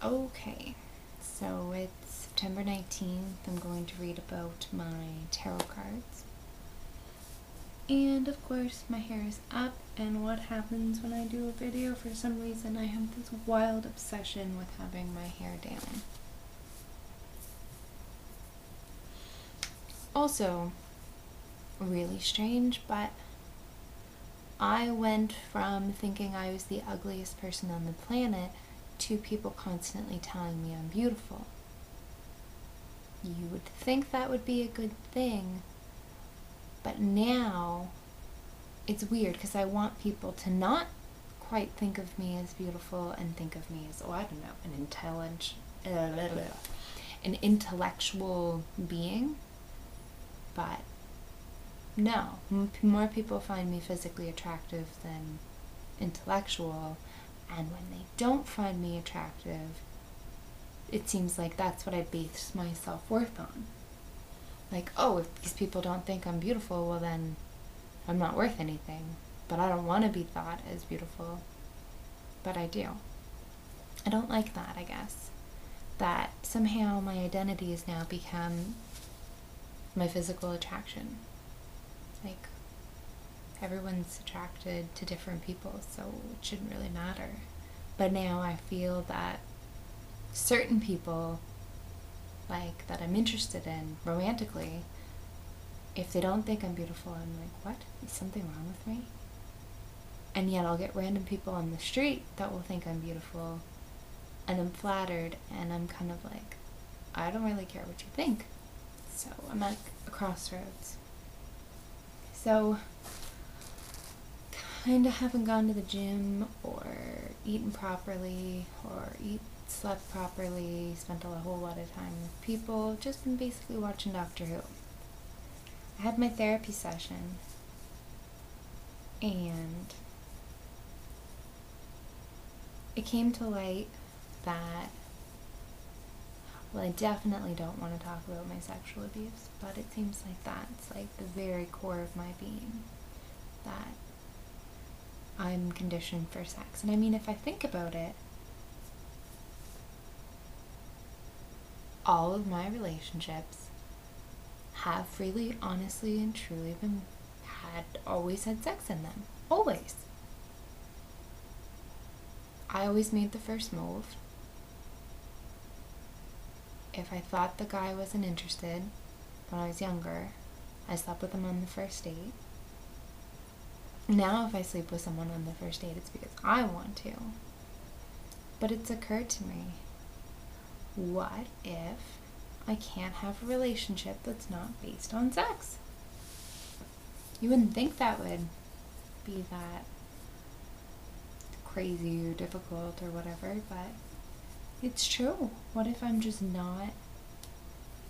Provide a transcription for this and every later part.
Okay, so it's September 19th. I'm going to read about my tarot cards. And of course, my hair is up, and what happens when I do a video, for some reason I have this wild obsession with having my hair down. Also, really strange, but I went from thinking I was the ugliest person on the planet to people constantly telling me I'm beautiful. You would think that would be a good thing, but now it's weird because I want people to not quite think of me as beautiful and think of me as, an intellectual being. But no, more people find me physically attractive than intellectual, and when they don't find me attractive, it seems like that's what I base my self-worth on. Like, oh, if these people don't think I'm beautiful, well then I'm not worth anything. But I don't want to be thought as beautiful, but I do. I don't like that, I guess. That somehow my identity has now become my physical attraction. Like, everyone's attracted to different people, so it shouldn't really matter. But now I feel that certain people, like, that I'm interested in romantically, if they don't think I'm beautiful, I'm like, what? Is something wrong with me? And yet I'll get random people on the street that will think I'm beautiful, and I'm flattered, and I'm kind of like, I don't really care what you think. So I'm at a crossroads. So, kinda haven't gone to the gym, or eaten properly, or slept properly, spent a whole lot of time with people, just been basically watching Doctor Who. I had my therapy session, and it came to light that, well, I definitely don't want to talk about my sexual abuse, but it seems like that's like the very core of my being, that I'm conditioned for sex. And I mean, if I think about it, all of my relationships have really, honestly, and truly always had sex in them. Always. I always made the first move. If I thought the guy wasn't interested when I was younger, I slept with him on the first date. Now if I sleep with someone on the first date, it's because I want to. But it's occurred to me, what if I can't have a relationship that's not based on sex? You wouldn't think that would be that crazy or difficult or whatever, but it's true. What if I'm just not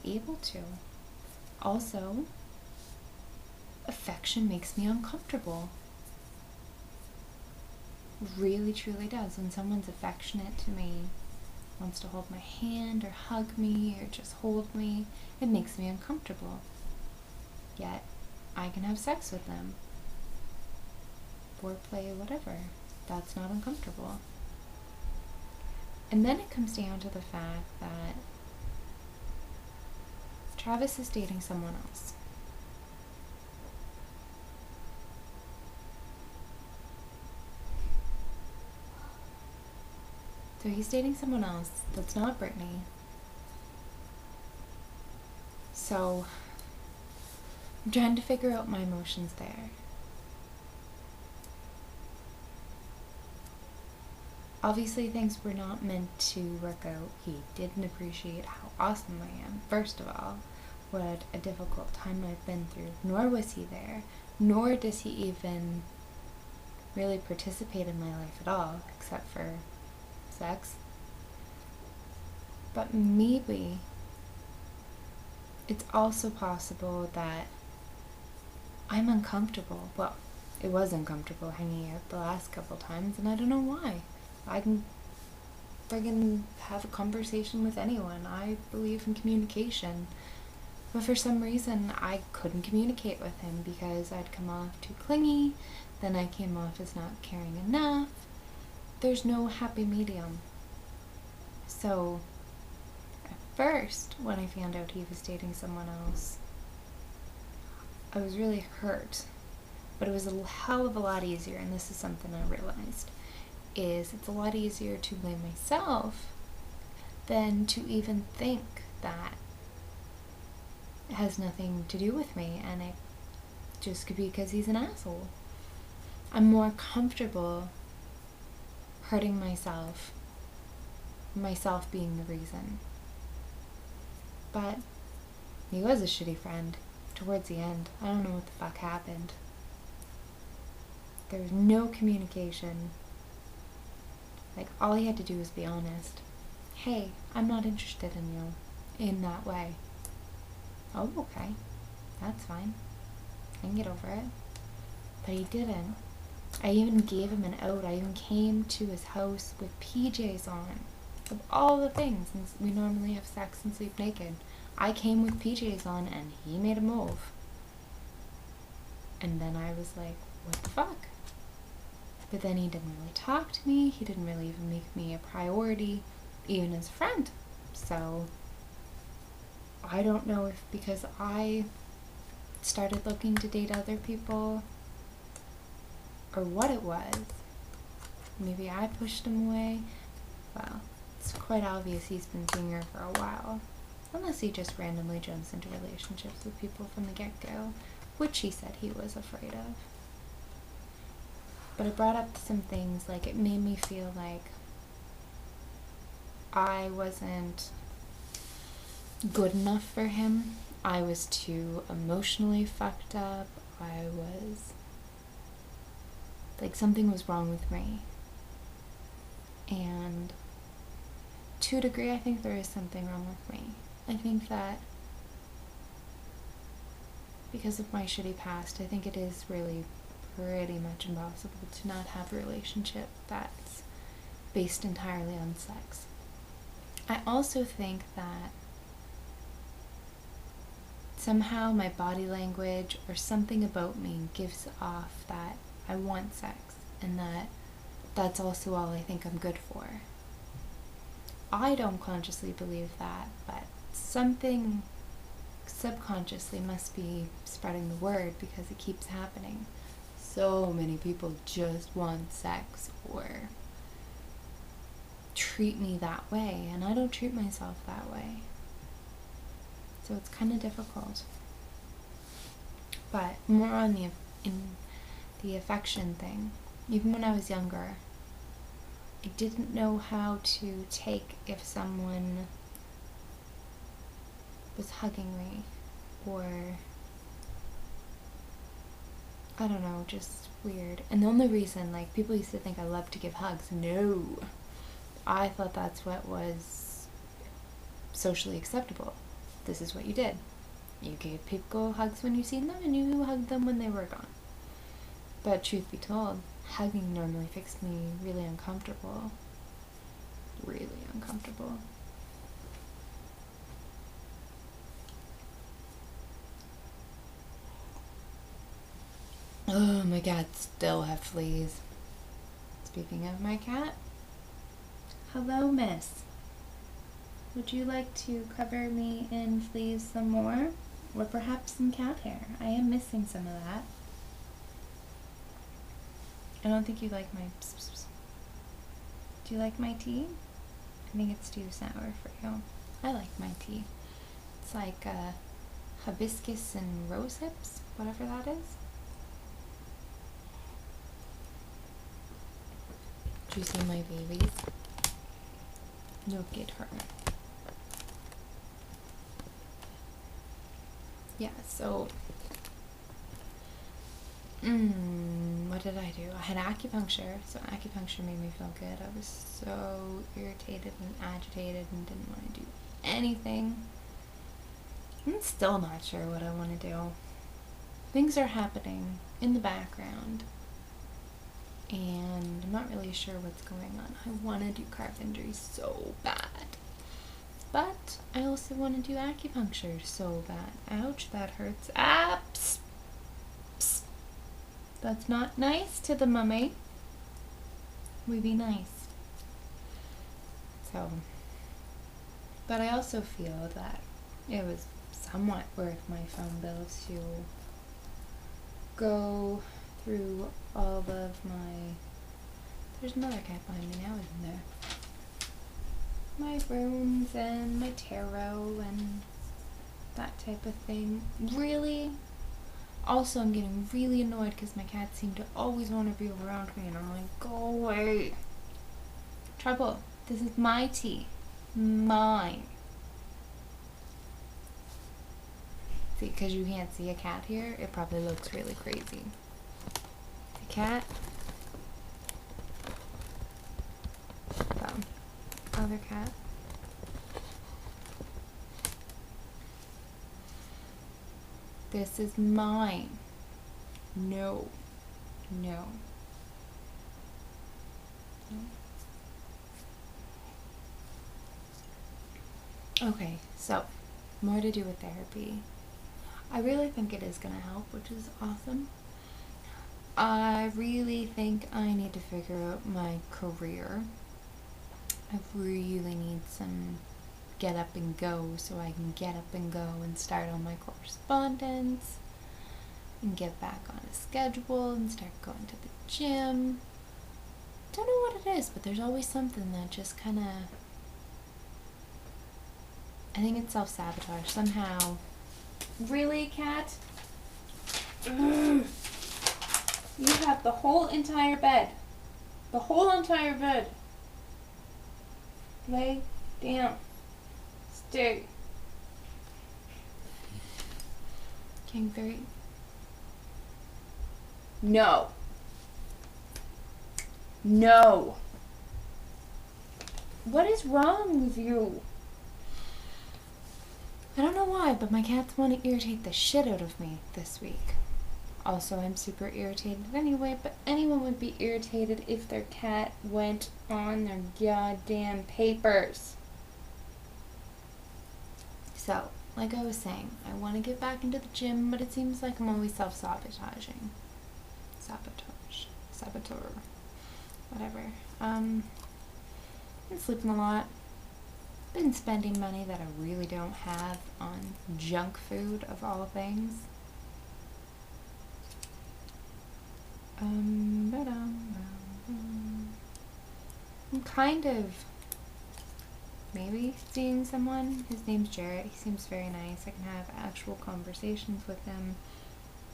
able to? Also, affection makes me uncomfortable. Really, truly does. When someone's affectionate to me, wants to hold my hand or hug me or just hold me, it makes me uncomfortable. Yet, I can have sex with them. Foreplay, whatever. That's not uncomfortable. And then it comes down to the fact that Travis is dating someone else. So he's dating someone else that's not Brittany. So I'm trying to figure out my emotions there. Obviously things were not meant to work out. He didn't appreciate how awesome I am, first of all. What a difficult time I've been through. Nor was he there. Nor does he even really participate in my life at all, except for sex. But maybe it's also possible that I'm uncomfortable. Well, it was uncomfortable hanging out the last couple times, and I don't know why. I can friggin' have a conversation with anyone. I believe in communication. But for some reason, I couldn't communicate with him because I'd come off too clingy, then I came off as not caring enough. There's no happy medium. So at first, when I found out he was dating someone else, I was really hurt. But it was a hell of a lot easier, and this is something I realized, is it's a lot easier to blame myself than to even think that it has nothing to do with me and it just could be because he's an asshole. I'm more comfortable hurting myself being the reason. But he was a shitty friend towards the end. I don't know what the fuck happened. There was no communication. Like, all he had to do was be honest. Hey, I'm not interested in you in that way. Oh, okay. That's fine. I can get over it. But he didn't. I even gave him an out. I even came to his house with PJs on. Of all the things, and we normally have sex and sleep naked. I came with PJs on and he made a move. And then I was like, what the fuck? But then he didn't really talk to me. He didn't really even make me a priority, even as a friend. So I don't know if because I started looking to date other people or what it was. Maybe I pushed him away. Well, it's quite obvious he's been seeing her for a while. Unless he just randomly jumps into relationships with people from the get-go, which he said he was afraid of. But it brought up some things, like it made me feel like I wasn't good enough for him. I was too emotionally fucked up. I was like, something was wrong with me. And to a degree, I think there is something wrong with me. I think that because of my shitty past, I think it is really pretty much impossible to not have a relationship that's based entirely on sex. I also think that somehow my body language or something about me gives off that I want sex, and that's also all I think I'm good for. I don't consciously believe that, but something subconsciously must be spreading the word because it keeps happening. So many people just want sex or treat me that way, and I don't treat myself that way. So it's kind of difficult. But more on the affection thing. Even when I was younger, I didn't know how to take if someone was hugging me or, I don't know, just weird. And the only reason, like, people used to think I loved to give hugs. No. I thought that's what was socially acceptable. This is what you did. You gave people hugs when you seen them, and you hugged them when they were gone. But truth be told, hugging normally makes me really uncomfortable. Really uncomfortable. Oh, my cats still have fleas. Speaking of my cat, hello, miss. Would you like to cover me in fleas some more? Or perhaps some cat hair? I am missing some of that. I don't think you like my pss. Do you like my tea? I think it's too sour for you. I like my tea. It's like hibiscus and rose hips, whatever that is. Do you see my babies? Look at her. Yeah, so what did I do? I had acupuncture, so acupuncture made me feel good. I was so irritated and agitated and didn't want to do anything. I'm still not sure what I want to do. Things are happening in the background, and I'm not really sure what's going on. I want to do carpentry so bad. But I also want to do acupuncture so bad. Ouch, that hurts. Ah, psst. Psst. That's not nice to the mummy. We be nice. So, But I also feel that it was somewhat worth my phone bill to go through all of my... There's another cat behind me now, isn't there? My runes and my tarot and that type of thing. Really? Also, I'm getting really annoyed because my cats seem to always want to be around me, and I'm like, go away. Trouble. This is my tea. Mine. See, because you can't see a cat here, it probably looks really crazy. The cat. Other cat. This is mine. No. No. Okay, so more to do with therapy. I really think it is going to help, which is awesome. I really think I need to figure out my career. I really need some get up and go so I can get up and go and start on my correspondence and get back on a schedule and start going to the gym. Don't know what it is, but there's always something that just kind of... I think it's self-sabotage somehow. Really, cat? Ugh. You have the whole entire bed. The whole entire bed. Lay down. Stay. Getting very... No. No. What is wrong with you? I don't know why, but my cats want to irritate the shit out of me this week. Also, I'm super irritated anyway, but anyone would be irritated if their cat went on their goddamn papers. So, like I was saying, I want to get back into the gym, but it seems like I'm always self-sabotaging. Saboteur. Whatever. Been sleeping a lot. Been spending money that I really don't have on junk food, of all things. I'm kind of maybe seeing someone. His name's Jarrett. He seems very nice. I can have actual conversations with him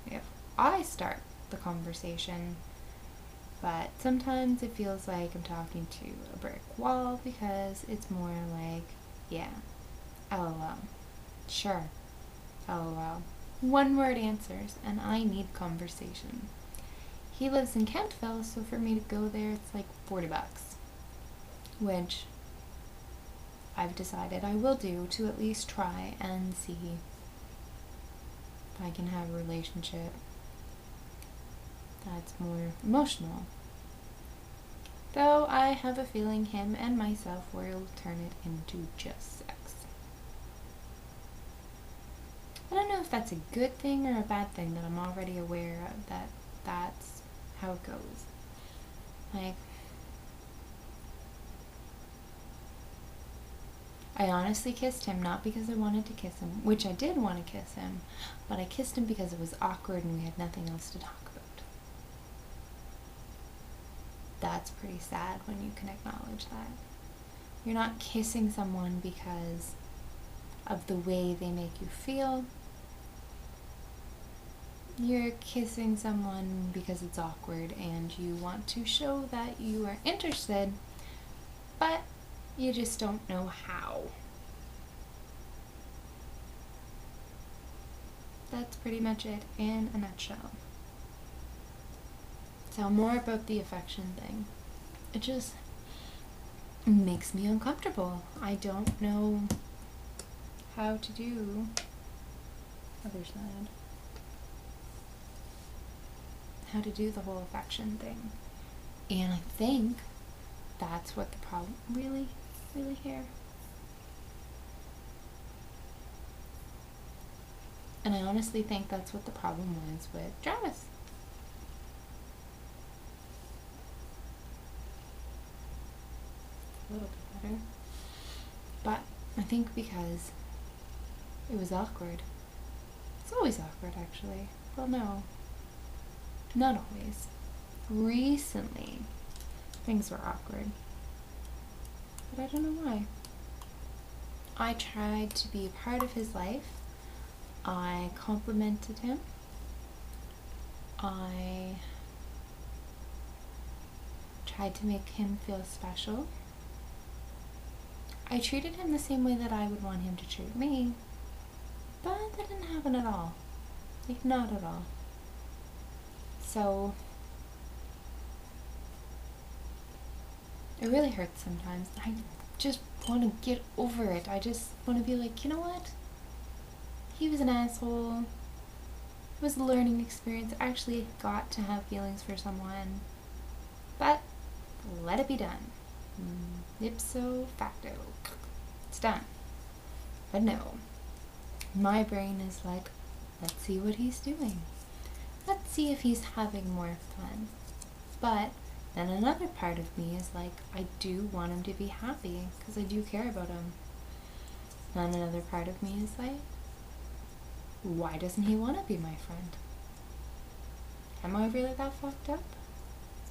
if I start the conversation. But sometimes it feels like I'm talking to a brick wall because it's more like, yeah, LOL. Sure, LOL. One word answers, and I need conversation. He lives in Kentville, so for me to go there, it's like $40, which I've decided I will do to at least try and see if I can have a relationship that's more emotional. Though I have a feeling him and myself will turn it into just sex. I don't know if that's a good thing or a bad thing that I'm already aware of, that that's how it goes. Like, I honestly kissed him not because I wanted to kiss him, which I did want to kiss him, but I kissed him because it was awkward and we had nothing else to talk about. That's pretty sad when you can acknowledge that. You're not kissing someone because of the way they make you feel. You're kissing someone because it's awkward and you want to show that you are interested, but you just don't know how. That's pretty much it in a nutshell. So more about the affection thing. It just makes me uncomfortable. I don't know how to do other side. How to do the whole affection thing. And I think that's what the problem really here. And I honestly think that's what the problem was with Travis. A little bit better. But I think because it was awkward. It's always awkward, actually. Well, no. Not always. Recently, things were awkward. But I don't know why. I tried to be a part of his life. I complimented him. I tried to make him feel special. I treated him the same way that I would want him to treat me. But that didn't happen at all. Like, not at all. So, it really hurts sometimes. I just want to get over it. I just want to be like, you know what? He was an asshole. It was a learning experience. I actually got to have feelings for someone. But, let it be done. Ipso facto. It's done. But no. My brain is like, let's see what he's doing. Let's see if he's having more fun. But then another part of me is like, I do want him to be happy because I do care about him. And another part of me is like, why doesn't he want to be my friend? Am I really that fucked up?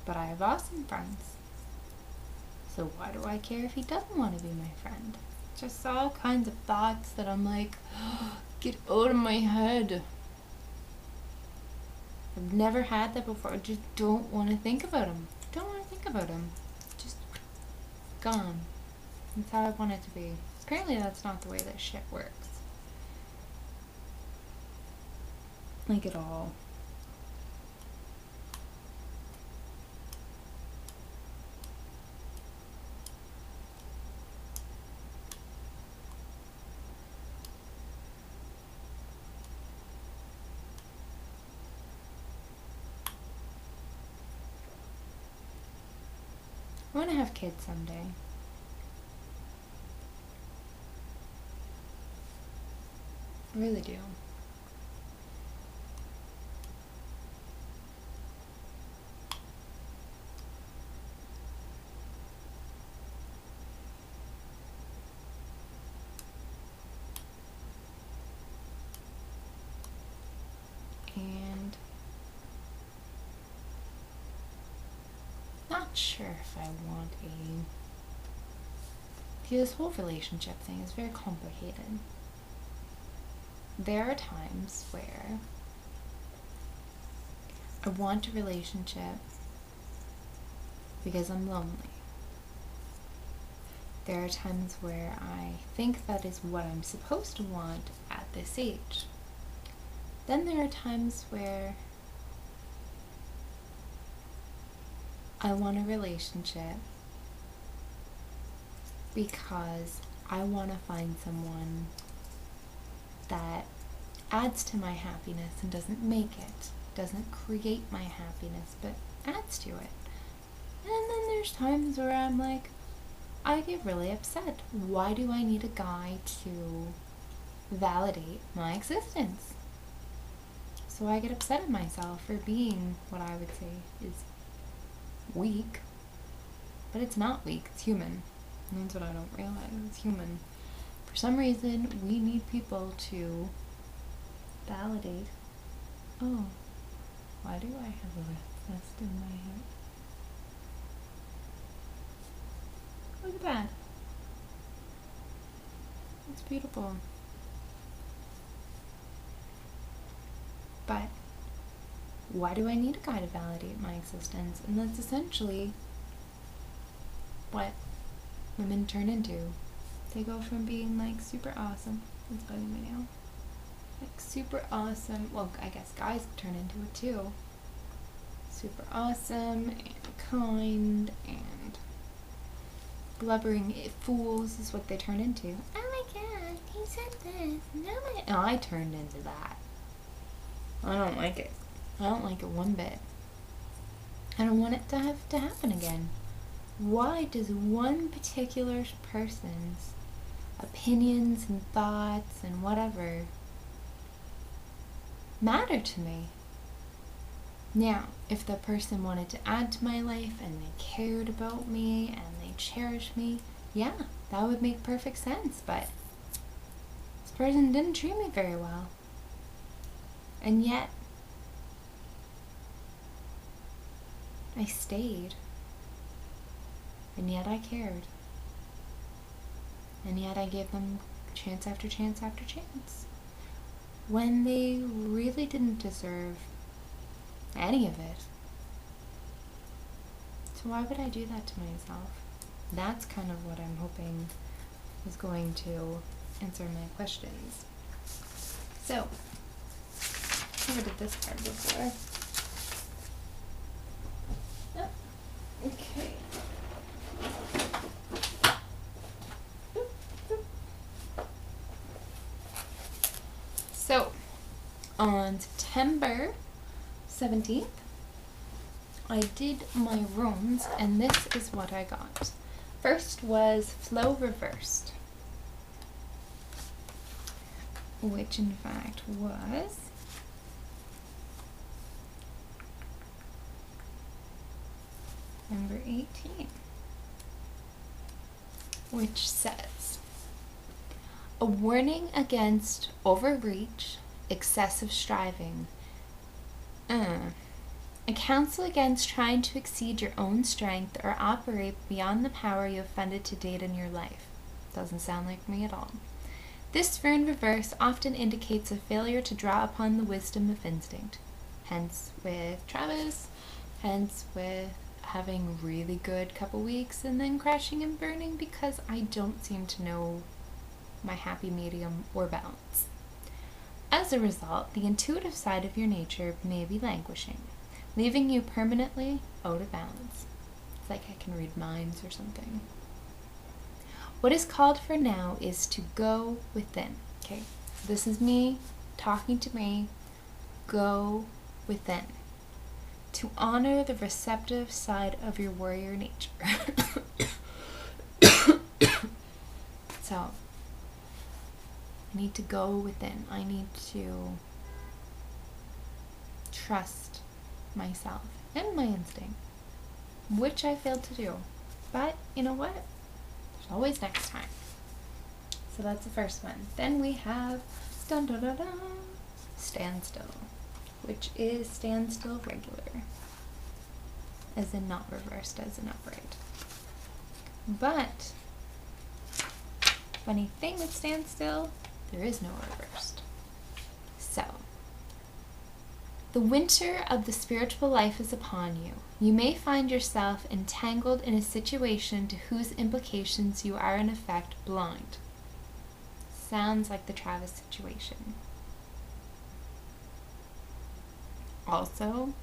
But I have awesome friends. So why do I care if he doesn't want to be my friend? Just all kinds of thoughts that I'm like, get out of my head. I've never had that before. I just don't want to think about him. Don't want to think about him. Just gone. That's how I want it to be. Apparently that's not the way that shit works. Like at all. I want to have kids someday. I really do. And not sure if I want a... See, this whole relationship thing is very complicated. There are times where I want a relationship because I'm lonely. There are times where I think that is what I'm supposed to want at this age. Then there are times where I want a relationship because I want to find someone that adds to my happiness and doesn't make it, doesn't create my happiness, but adds to it. And then there's times where I'm like, I get really upset. Why do I need a guy to validate my existence? So I get upset at myself for being what I would say is weak. But it's not weak, it's human. And that's what I don't realize, it's human. For some reason, we need people to validate. Oh, why do I have a nest in my hair? Look at that. It's beautiful. But why do I need a guy to validate my existence? And that's essentially what women turn into. They go from being like super awesome. It's bugging me now. Like super awesome. Well, I guess guys turn into it too. Super awesome and kind and blubbering fools is what they turn into. Oh my god, he said this. No, I turned into that. I don't like it. I don't like it one bit. I don't want it to have to happen again. Why does one particular person's opinions and thoughts and whatever matter to me? Now, if the person wanted to add to my life and they cared about me and they cherished me, yeah, that would make perfect sense, but this person didn't treat me very well. And yet, I stayed. And yet I cared. And yet I gave them chance after chance after chance, when they really didn't deserve any of it. So why would I do that to myself? That's kind of what I'm hoping is going to answer my questions. So, I never did this card before. Oh, okay. So, on September 17th, I did my runes, and this is what I got. First was Flow Reversed, which in fact was number 18, which says, a warning against overreach, excessive striving. A counsel against trying to exceed your own strength or operate beyond the power you have funded to date in your life. Doesn't sound like me at all. This rune reverse often indicates a failure to draw upon the wisdom of instinct. Hence with Travis, hence with having really good couple weeks and then crashing and burning because I don't seem to know my happy medium or balance. As a result, the intuitive side of your nature may be languishing, leaving you permanently out of balance. It's like I can read minds or something. What is called for now is to go within. Okay, so this is me talking to me. Go within. To honor the receptive side of your warrior nature. So, I need to go within. I need to trust myself and my instinct, which I failed to do. But you know what? There's always next time. So that's the first one. Then we have standstill, which is standstill regular, as in not reversed, as in upright. But funny thing with standstill, there is no reversed. So, the winter of the spiritual life is upon you. You may find yourself entangled in a situation to whose implications you are in effect blind. Sounds like the Travis situation. Also,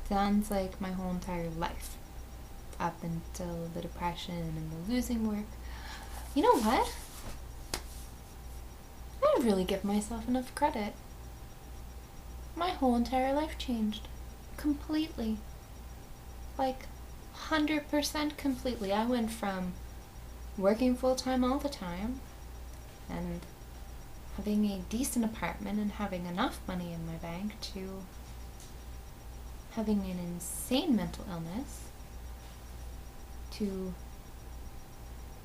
sounds like my whole entire life, up until the depression and the losing work. You know what? I don't really give myself enough credit. My whole entire life changed. Completely. Like, 100% completely. I went from working full-time all the time and having a decent apartment and having enough money in my bank to having an insane mental illness to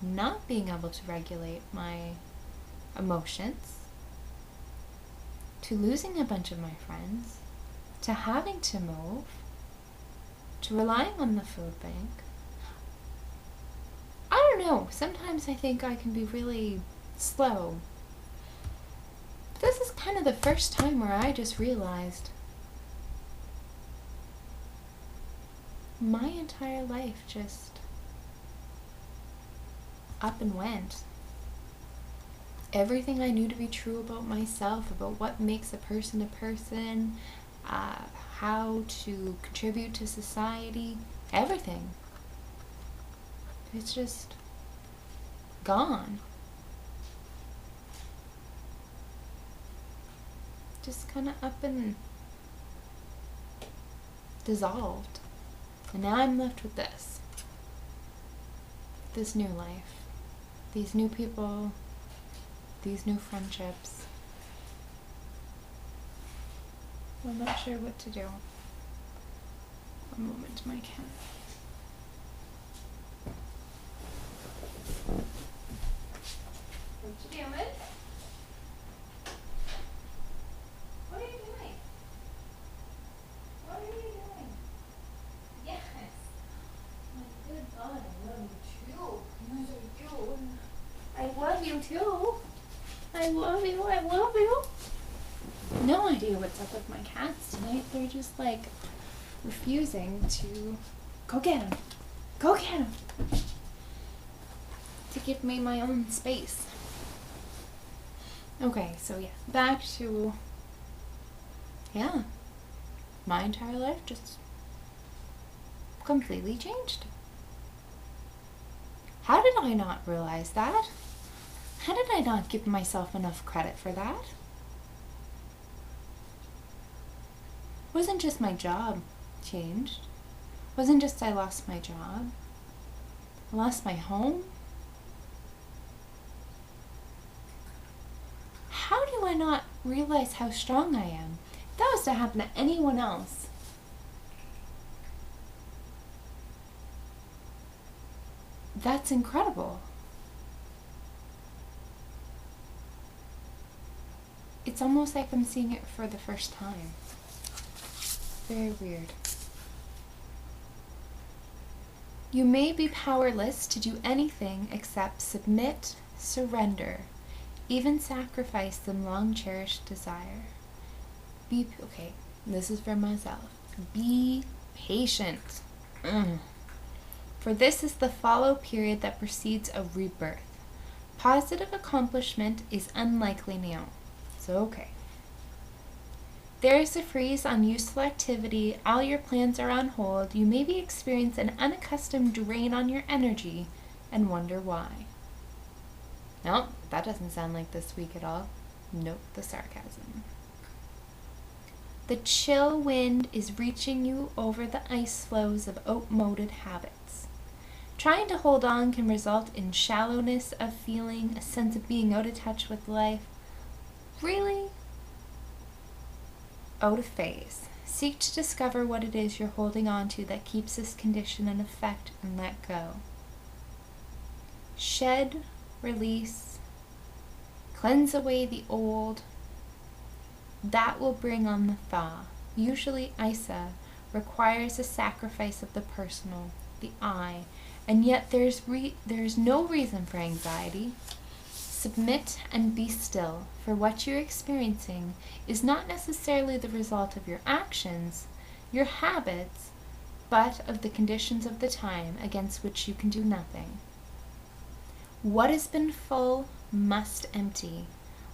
not being able to regulate my emotions, to losing a bunch of my friends, to having to move, to relying on the food bank. I don't know, sometimes I think I can be really slow. But this is kind of the first time where I just realized my entire life just up and went. Everything I knew to be true about myself, about what makes a person, how to contribute to society, everything. It's just gone. Just kind of up and dissolved. And now I'm left with this. This new life. These new people. These new friendships. I'm not sure what to do. One moment, my cat. I love you. I love you. No idea what's up with my cats tonight. They're just like refusing to go get him. Go get him. To give me my own space. Okay, so yeah, back to, yeah, my entire life just completely changed. How did I not realize that? How did I not give myself enough credit for that? Wasn't just my job changed. Wasn't just I lost my job. I lost my home. How do I not realize how strong I am? If that was to happen to anyone else, that's incredible. It's almost like I'm seeing it for the first time. Very weird. You may be powerless to do anything except submit, surrender, even sacrifice some long-cherished desire. Okay, this is for myself. Be patient. For this is the fallow period that precedes a rebirth. Positive accomplishment is unlikely now. So, okay. There is a freeze on useful activity. All your plans are on hold. You maybe experience an unaccustomed drain on your energy and wonder why. Nope, that doesn't sound like this week at all. Note the sarcasm. The chill wind is reaching you over the ice floes of outmoded habits. Trying to hold on can result in shallowness of feeling, a sense of being out of touch with life. Really? Out of phase. Seek to discover what it is you're holding on to that keeps this condition in effect and let go. Shed, release, cleanse away the old. That will bring on the thaw. Usually Isa requires a sacrifice of the personal, the I, and yet there's no reason for anxiety. Submit and be still, for what you're experiencing is not necessarily the result of your actions, your habits, but of the conditions of the time against which you can do nothing. What has been full must empty.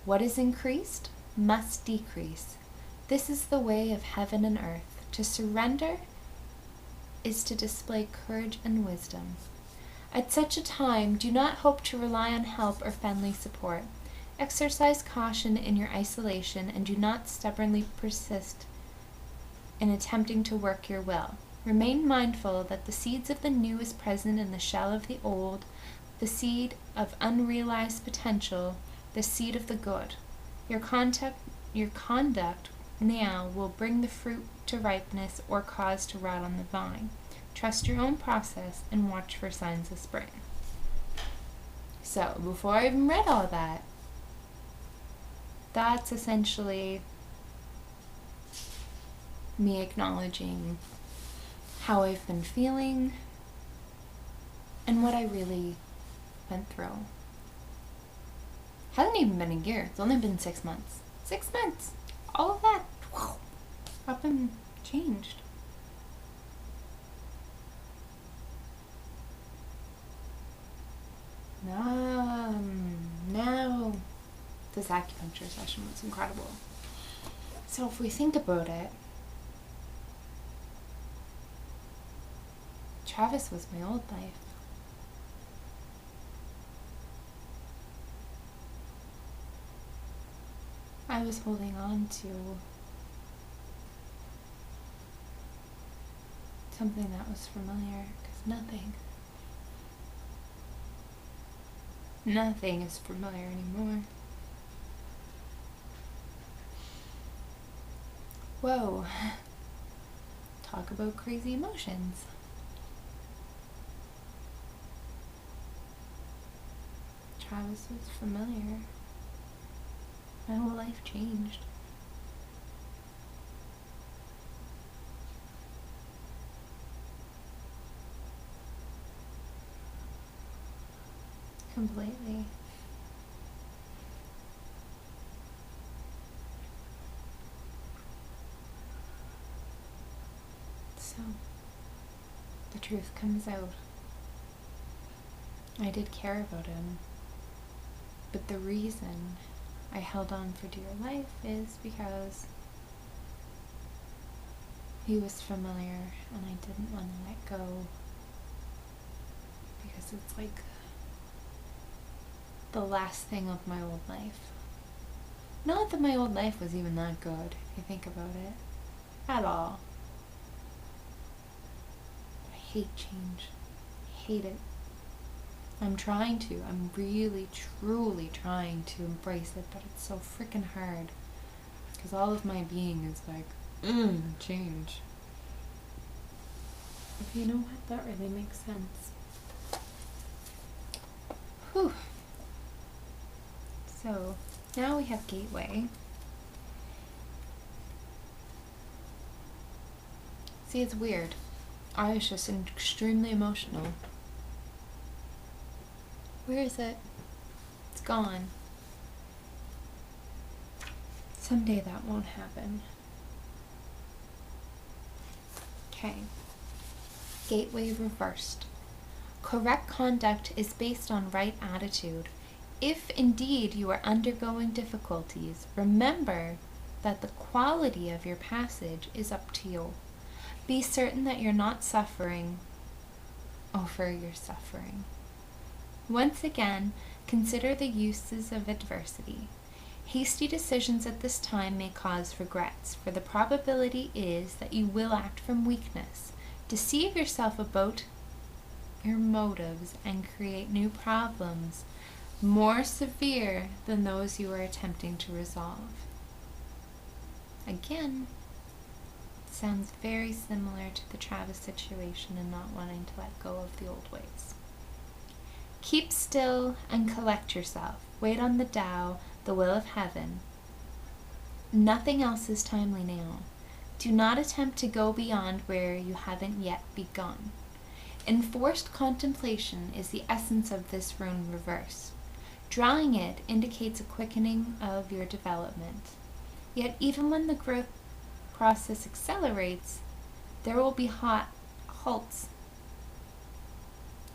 What is increased must decrease. This is the way of heaven and earth. To surrender is to display courage and wisdom. At such a time, do not hope to rely on help or friendly support. Exercise caution in your isolation and do not stubbornly persist in attempting to work your will. Remain mindful that the seeds of the new is present in the shell of the old, the seed of unrealized potential, the seed of the good. Your conduct now will bring the fruit to ripeness or cause to rot on the vine. Trust your own process and watch for signs of spring. So, before I even read all that, that's essentially me acknowledging how I've been feeling and what I really went through. Hasn't even been a year. It's only been 6 months. 6 months! All of that, up and changed. Now, this acupuncture session was incredible. So if we think about it, Travis was my old life. I was holding on to something that was familiar, because nothing is familiar anymore. Whoa. Talk about crazy emotions. Travis was familiar. My whole life changed. Completely. So, the truth comes out. I did care about him, but the reason I held on for dear life is because he was familiar and I didn't want to let go, because it's like the last thing of my old life. Not that my old life was even that good, if you think about it, at all. I hate change. I hate it. I'm trying to. I'm really, truly trying to embrace it, but it's so freaking hard. Because all of my being is like, change. But you know what? That really makes sense. Whew. So, now we have Gateway. See, it's weird. I was just extremely emotional. Where is it? It's gone. Someday that won't happen. Okay. Gateway reversed. Correct conduct is based on right attitude. If indeed you are undergoing difficulties, remember that the quality of your passage is up to you. Be certain that you're not suffering over your suffering. Once again, consider the uses of adversity. Hasty decisions at this time may cause regrets, for the probability is that you will act from weakness, deceive yourself about your motives, and create new problems more severe than those you are attempting to resolve. Again, sounds very similar to the Travis situation and not wanting to let go of the old ways. Keep still and collect yourself. Wait on the Tao, the will of heaven. Nothing else is timely now. Do not attempt to go beyond where you haven't yet begun. Enforced contemplation is the essence of this rune reverse. Drawing it indicates a quickening of your development. Yet even when the growth process accelerates, there will be halts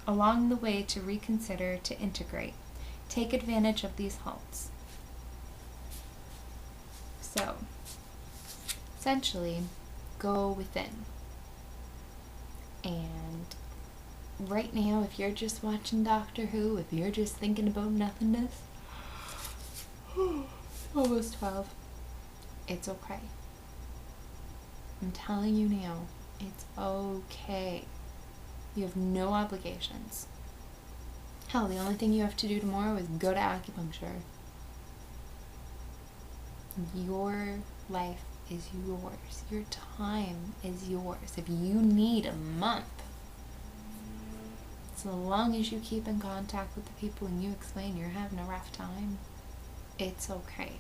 along the way to reconsider, to integrate. Take advantage of these halts. So, essentially, go within. And right now, if you're just watching Doctor Who, if you're just thinking about nothingness, almost 12, it's okay. I'm telling you now, it's okay. You have no obligations. Hell, the only thing you have to do tomorrow is go to acupuncture. Your life is yours. Your time is yours. If you need a month, so long as you keep in contact with the people and you explain you're having a rough time, it's okay.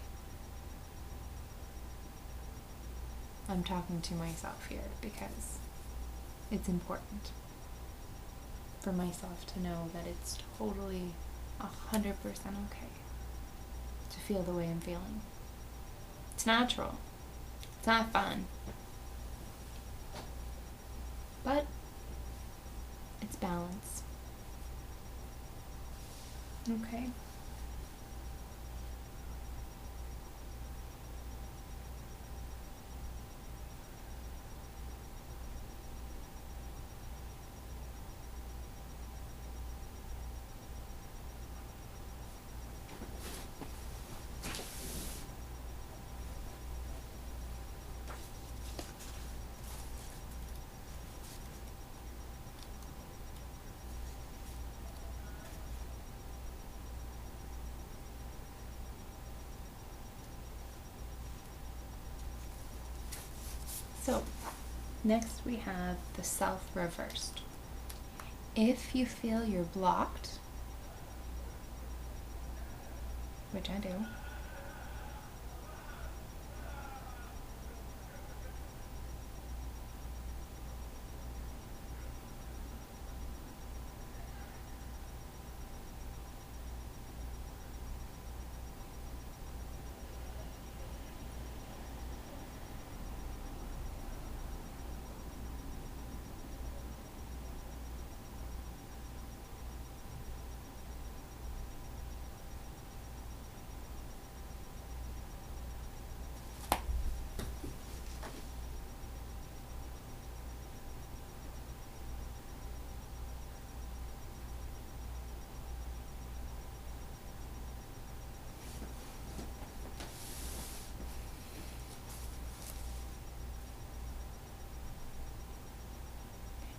I'm talking to myself here because it's important for myself to know that it's totally 100% okay to feel the way I'm feeling. It's natural. It's not fun. But it's balance. Okay. So, next we have the self reversed. If you feel you're blocked, which I do,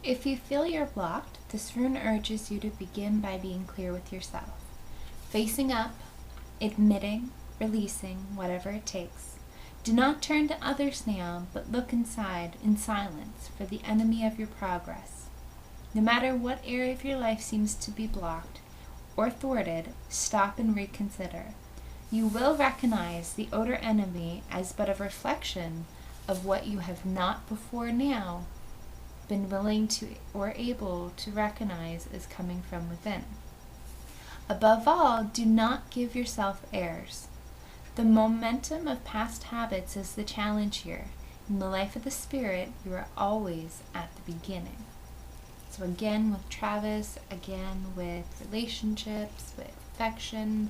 If you feel you're blocked, this rune urges you to begin by being clear with yourself, facing up, admitting, releasing, whatever it takes. Do not turn to others now, but look inside in silence for the enemy of your progress. No matter what area of your life seems to be blocked or thwarted, stop and reconsider. You will recognize the outer enemy as but a reflection of what you have not before now been willing to or able to recognize as coming from within. Above all, do not give yourself airs. The momentum of past habits is the challenge here. In the life of the spirit, you are always at the beginning. So again with Travis, again with relationships, with affection.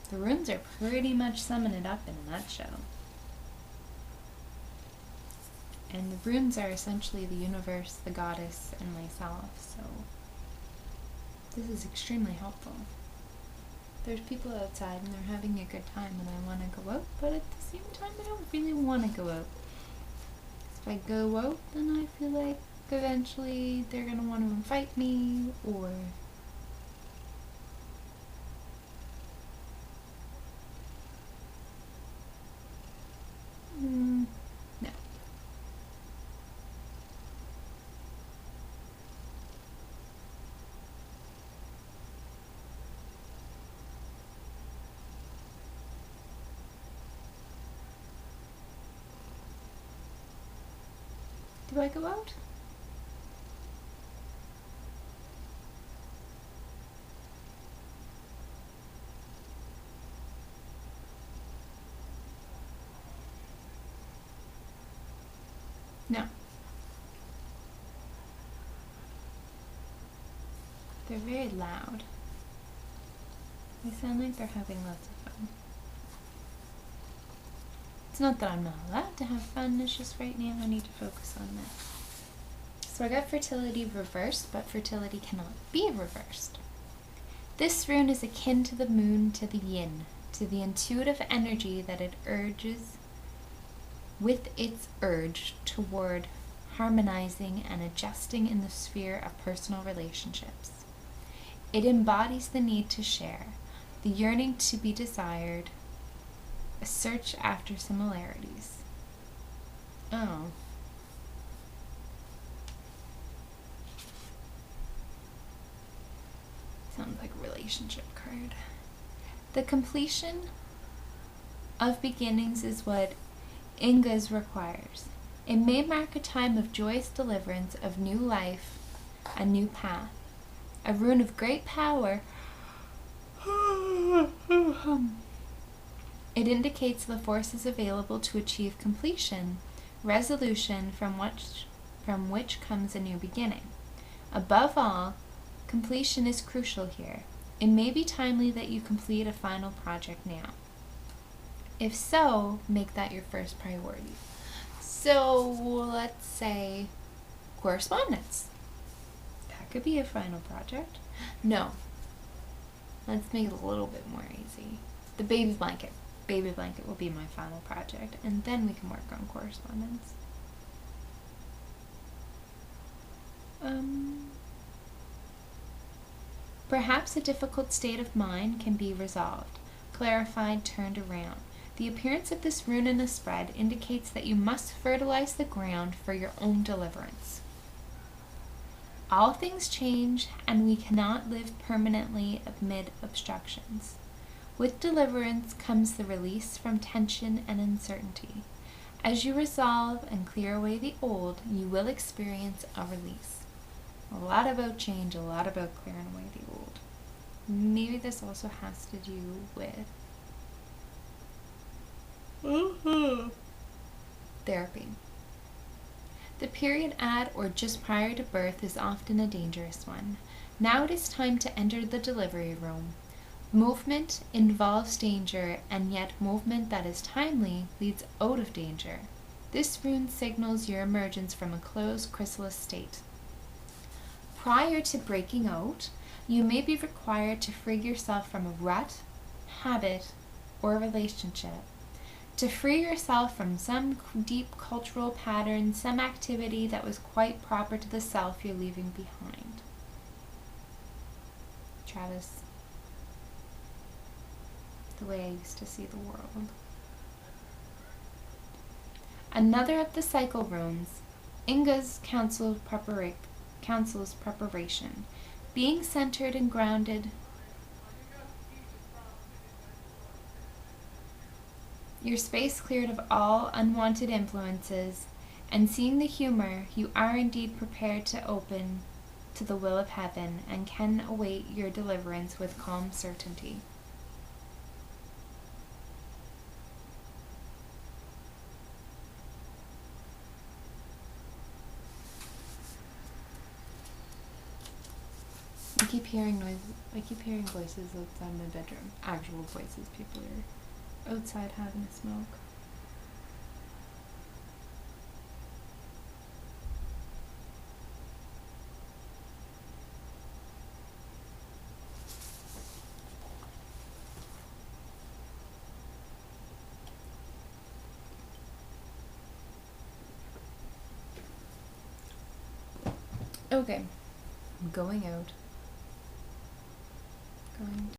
The runes are pretty much summing it up in a nutshell. And the runes are essentially the universe, the goddess, and myself, so this is extremely helpful. There's people outside and they're having a good time and I want to go out, but at the same time I don't really want to go out. If I go out, then I feel like eventually they're going to want to invite me, or no. Do I go out? No. They're very loud. They sound like they're having lots of fun. It's not that I'm not allowed to have fun, it's just right now I need to focus on this. So I got fertility reversed, but fertility cannot be reversed. This rune is akin to the moon, to the yin, to the intuitive energy that it urges with its urge toward harmonizing and adjusting in the sphere of personal relationships. It embodies the need to share, the yearning to be desired, a search after similarities. Oh. Sounds like a relationship card. The completion of beginnings is what Ingas requires. It may mark a time of joyous deliverance, of new life, a new path. A rune of great power. It indicates the forces available to achieve completion, resolution from which comes a new beginning. Above all, completion is crucial here. It may be timely that you complete a final project now. If so, make that your first priority. So let's say correspondence. That could be a final project. No. Let's make it a little bit more easy. The baby blanket. Baby blanket will be my final project, and then we can work on correspondence. Perhaps a difficult state of mind can be resolved, clarified, turned around. The appearance of this rune in the spread indicates that you must fertilize the ground for your own deliverance. All things change, and we cannot live permanently amid obstructions. With deliverance comes the release from tension and uncertainty. As you resolve and clear away the old, you will experience a release. A lot about change, a lot about clearing away the old. Maybe this also has to do with therapy. The period at or just prior to birth is often a dangerous one. Now it is time to enter the delivery room. Movement involves danger, and yet movement that is timely leads out of danger. This rune signals your emergence from a closed chrysalis state. Prior to breaking out, you may be required to free yourself from a rut, habit, or relationship. To free yourself from some deep cultural pattern, some activity that was quite proper to the self you're leaving behind. Travis. The way I used to see the world. Another of the cycle runes, Inga's counsels preparation. Being centered and grounded, your space cleared of all unwanted influences, and seeing the humor, you are indeed prepared to open to the will of heaven and can await your deliverance with calm certainty. I keep hearing noises. I keep hearing voices outside my bedroom. Actual voices. People are outside having a smoke. Okay. I'm going out. Going